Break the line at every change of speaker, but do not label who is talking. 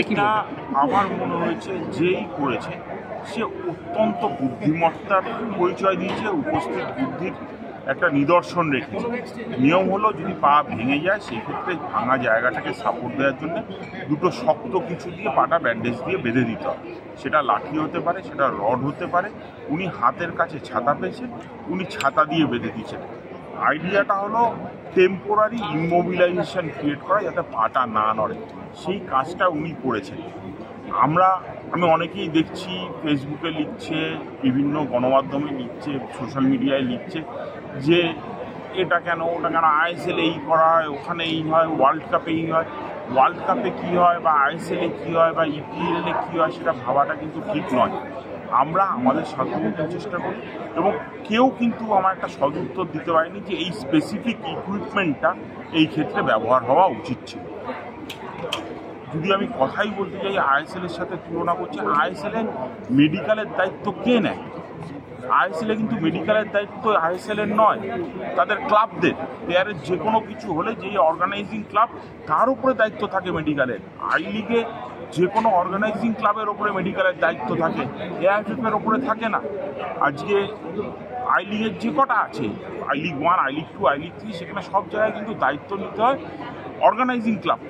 এটা আমার মনে হয়েছে যেই করেছে সে অত্যন্ত বুদ্ধিমত্তার পরিচয় দিয়েছে, উপস্থিত বুদ্ধির একটা নিদর্শন রেখেছে। নিয়ম হলো যদি পা ভেঙে যায় সেক্ষেত্রে ভাঙা জায়গাটাকে সাপোর্ট দেওয়ার জন্য দুটো শক্ত কিছু দিয়ে পাটা ব্যান্ডেজ দিয়ে বেঁধে দিতে হয়। সেটা লাঠি হতে পারে, সেটা রড হতে পারে। উনি হাতের কাছে ছাতা পেয়েছেন, উনি ছাতা দিয়ে বেঁধে দিয়েছেন। আইডিয়াটা হলো টেম্পোরারি ইমোবিলাইজেশন ক্রিয়েট করা, যাতে পাটা না নড়ে। সেই কাজটা উনি করেছেন। আমি অনেকেই দেখছি ফেসবুকে লিখছে, বিভিন্ন গণমাধ্যমে লিখছে, সোশ্যাল মিডিয়ায় লিখছে যে এটা কেন ওটা কেন, আইএসএল এই করা হয়, ওখানে এই হয়, ওয়ার্ল্ড কাপে এই হয়। ওয়ার্ল্ড কাপে কী হয় বা আইএসএলে কী হয় বা ইপিএলে কী হয় সেটা ভাবাটা কিন্তু ঠিক নয়। আমরা আমাদের সাধ্যমতো চেষ্টা করি, এবং কেউ কিন্তু আমার একটা সদুত্তর দিতে পারেনি যে এই স্পেসিফিক ইকুইপমেন্টটা এই ক্ষেত্রে ব্যবহার হওয়া উচিত ছিল। যদি আমি কথাই বলতে চাই আইএসএলের সাথে তুলনা করছি, আইএসএলের মেডিকেলের দায়িত্ব কে নেয়? আইএসএলে কিন্তু মেডিকেলের দায়িত্ব আইএসএলের নয়, তাদের ক্লাবদের। প্লেয়ারের যে কোনো কিছু হলে যেই অর্গানাইজিং ক্লাব তার উপরে দায়িত্ব থাকে মেডিকেলের। আই লিগে যে কোনো অর্গানাইজিং ক্লাবের ওপরে মেডিকেলের দায়িত্ব থাকে, এআইএফএফের ওপরে থাকে না। আজকে আই লিগের যে কটা আছে, I league 1, I league 2, I league 3, সেখানে সব জায়গায় কিন্তু দায়িত্ব নিতে হয় অর্গানাইজিং ক্লাব।